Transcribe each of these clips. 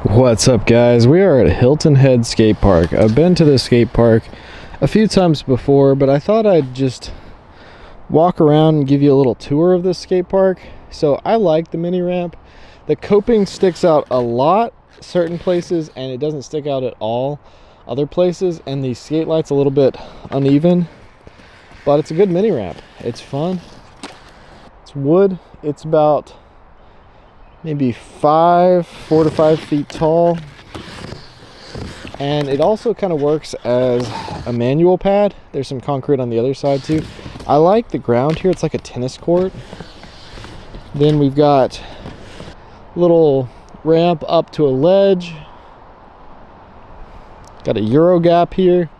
What's up, guys? We are at Hilton Head Skatepark. I've been to this skate park a few times before, but I thought I'd just walk around and give you a little tour of this skate park. So I like the mini ramp. The coping sticks out a lot certain places and it doesn't stick out at all other places, and the skate light's a little bit uneven, but it's a good mini ramp. It's fun. It's wood. It's about maybe 4 to 5 feet tall, and it also kind of works as a manual pad. There's some concrete on the other side too. I like the ground here. It's like a tennis court. Then we've got a little ramp up to a ledge, got a Euro gap here,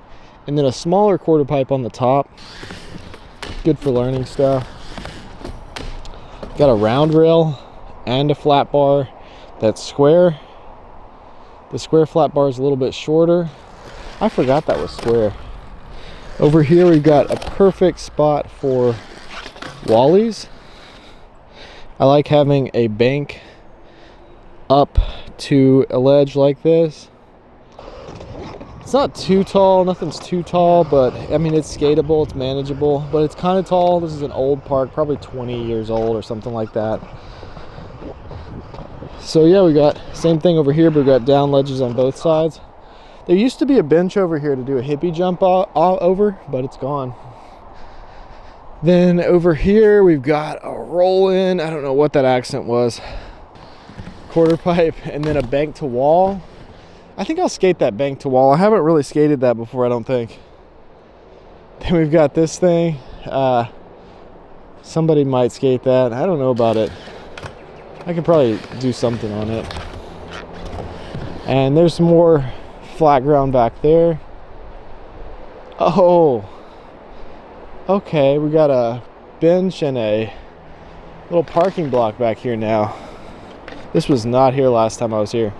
and then a smaller quarter pipe on the top. Good for learning stuff. Got a round rail and a flat bar that's square. The square flat bar is a little bit shorter. I forgot that was square. Over here we've got a perfect spot for wallies. I like having a bank up to a ledge like this. It's not too tall, nothing's too tall, but I mean, it's skatable, it's manageable, but it's kind of tall. This is an old park, probably 20 years old or something like that. So yeah, we got same thing over here, but we got down ledges on both sides. There used to be a bench over here to do a hippie jump all over, but it's gone. Then over here we've got a roll in, I don't know what that accent was, quarter pipe, and then a bank to wall. I think I'll skate that bank to wall. I haven't really skated that before, I don't think. Then we've got this thing. Somebody might skate that. I don't know about it. I could probably do something on it. And there's some more flat ground back there. Oh, okay, we got a bench and a little parking block back here now. This was not here last time I was here.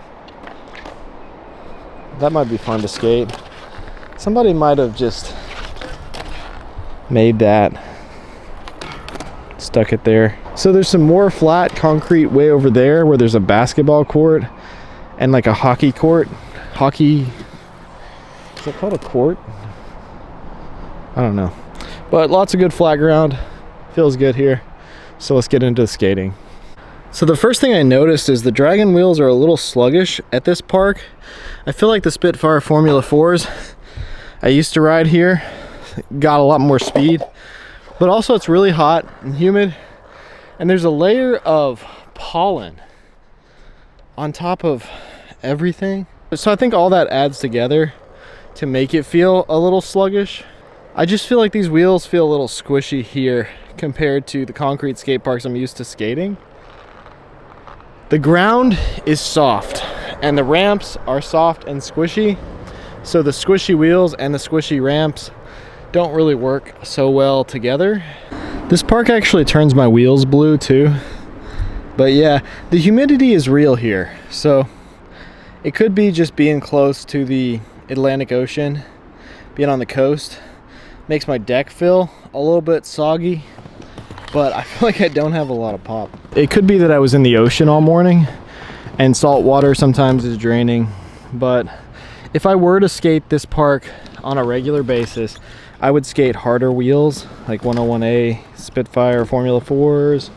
That might be fun to skate. Somebody might have just made that, stuck it there. So there's some more flat concrete way over there where there's a basketball court and like a hockey court. Hockey, is it called a court? I don't know. But lots of good flat ground. Feels good here. So let's get into the skating. So the first thing I noticed is the Dragon wheels are a little sluggish at this park. I feel like the Spitfire Formula 4s I used to ride here got a lot more speed, but also it's really hot and humid, and there's a layer of pollen on top of everything. So I think all that adds together to make it feel a little sluggish. I just feel like these wheels feel a little squishy here compared to the concrete skate parks I'm used to skating. The ground is soft and the ramps are soft and squishy, so the squishy wheels and the squishy ramps don't really work so well together. This park actually turns my wheels blue too. But yeah, the humidity is real here, so it could be just being close to the Atlantic Ocean, being on the coast makes my deck feel a little bit soggy, but I feel like I don't have a lot of pop. It could be that I was in the ocean all morning and salt water sometimes is draining, but if I were to skate this park on a regular basis, I would skate harder wheels like 101A, Spitfire, Formula 4s.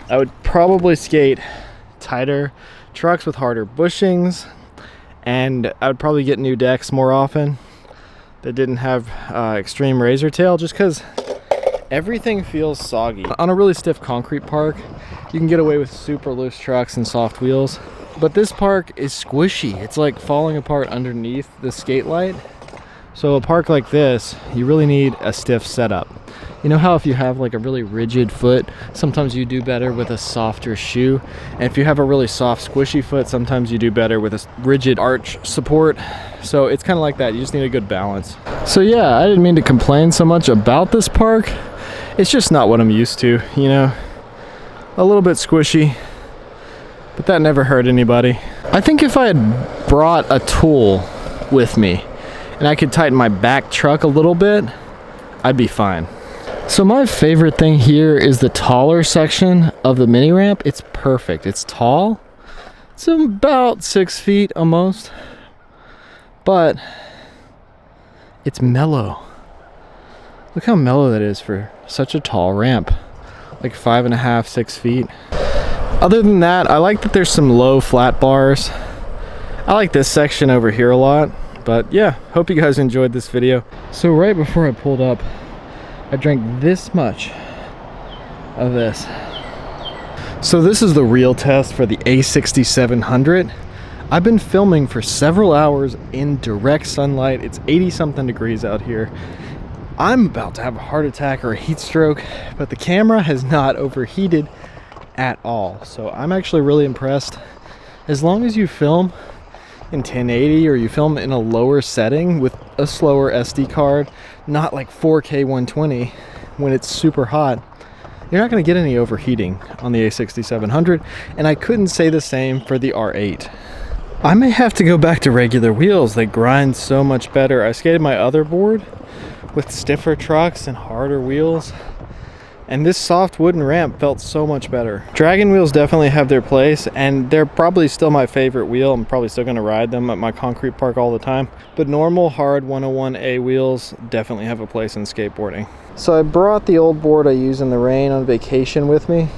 I would probably skate tighter trucks with harder bushings, and I would probably get new decks more often that didn't have extreme razor tail, just because everything feels soggy. On a really stiff concrete park, you can get away with super loose trucks and soft wheels, but this park is squishy. It's like falling apart underneath the skate light. So a park like this, you really need a stiff setup. You know how if you have like a really rigid foot, sometimes you do better with a softer shoe, and if you have a really soft squishy foot, sometimes you do better with a rigid arch support. So it's kind of like that. You just need a good balance. So yeah, I didn't mean to complain so much about this park. It's just not what I'm used to, you know. A little bit squishy, but that never hurt anybody. I think if I had brought a tool with me and I could tighten my back truck a little bit, I'd be fine. So my favorite thing here is the taller section of the mini ramp. It's perfect. It's tall, It's about 6 feet almost, but it's mellow. Look how mellow that is for such a tall ramp, like 5.5, 6 feet. Other than that, I like that there's some low flat bars. I like this section over here a lot, but yeah, hope you guys enjoyed this video. So right before I pulled up, I drank this much of this. So this is the real test for the A6700. I've been filming for several hours in direct sunlight. It's 80 something degrees out here. I'm about to have a heart attack or a heat stroke, but the camera has not overheated at all. So I'm actually really impressed. As long as you film in 1080 or you film in a lower setting with a slower SD card, not like 4K 120 when it's super hot, you're not going to get any overheating on the A6700, and I couldn't say the same for the R8. I may have to go back to regular wheels. They grind so much better. I skated my other board with stiffer trucks and harder wheels, and this soft wooden ramp felt so much better. Dragon wheels definitely have their place, and they're probably still my favorite wheel. I'm probably still going to ride them at my concrete park all the time, but normal hard 101A wheels definitely have a place in skateboarding. So I brought the old board I use in the rain on vacation with me.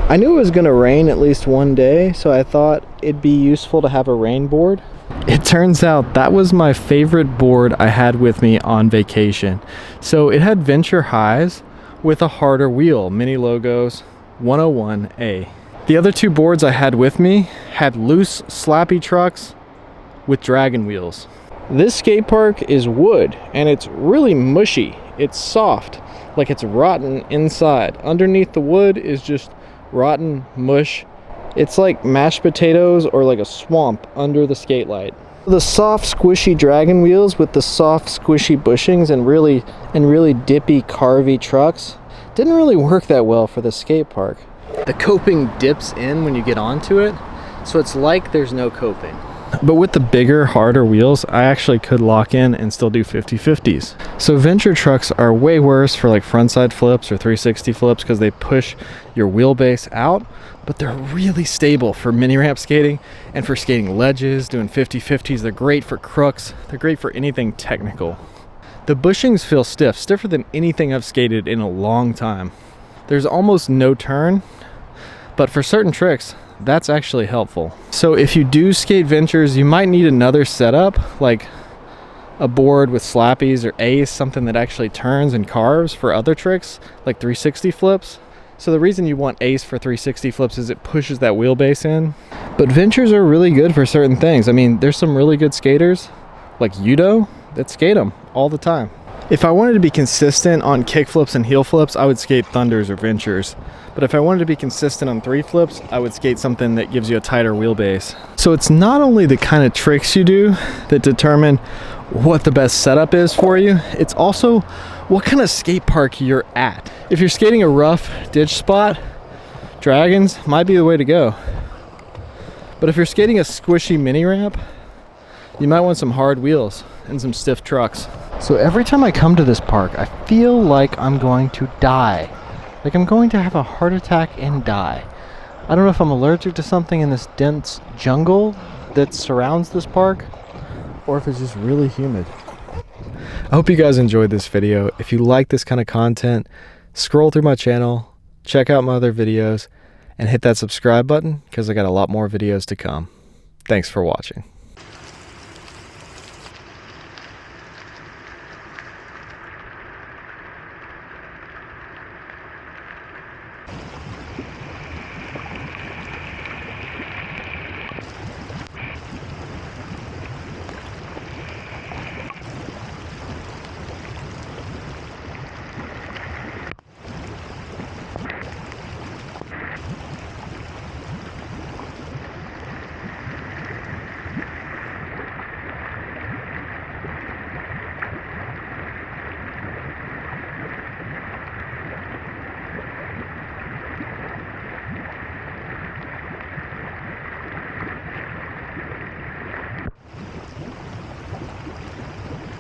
I knew it was going to rain at least one day, so I thought it'd be useful to have a rain board. It turns out that was my favorite board I had with me on vacation. So it had Venture highs with a harder wheel, mini logos, 101A. The other two boards I had with me had loose, slappy trucks with dragon wheels. This skate park is wood, and it's really mushy. It's soft, like it's rotten inside. Underneath the wood is just rotten mush. It's like mashed potatoes or like a swamp under the skate light. The soft squishy dragon wheels with the soft squishy bushings and really dippy carvy trucks didn't really work that well for the skate park. The coping dips in when you get onto it, so it's like there's no coping. But with the bigger, harder wheels, I actually could lock in and still do 50/50s. So Venture trucks are way worse for like frontside flips or 360 flips because they push your wheelbase out, but they're really stable for mini ramp skating and for skating ledges, doing 50/50s. They're great for crooks. They're great for anything technical. The bushings feel stiff, stiffer than anything I've skated in a long time. There's almost no turn, but for certain tricks, that's actually helpful. So if you do skate Ventures, you might need another setup, like a board with slappies or Ace, something that actually turns and carves for other tricks, like 360 flips. So the reason you want Ace for 360 flips is it pushes that wheelbase in. But Ventures are really good for certain things. I mean, there's some really good skaters, like Yudo, that skate them all the time. If I wanted to be consistent on kick flips and heel flips, I would skate Thunders or Ventures. But if I wanted to be consistent on 3 flips, I would skate something that gives you a tighter wheelbase. So it's not only the kind of tricks you do that determine what the best setup is for you, it's also what kind of skate park you're at. If you're skating a rough ditch spot, Dragons might be the way to go. But if you're skating a squishy mini ramp, you might want some hard wheels and some stiff trucks. So every time I come to this park, I feel like I'm going to die. Like I'm going to have a heart attack and die. I don't know if I'm allergic to something in this dense jungle that surrounds this park, or if it's just really humid. I hope you guys enjoyed this video. If you like this kind of content, scroll through my channel, check out my other videos, and hit that subscribe button because I got a lot more videos to come. Thanks for watching.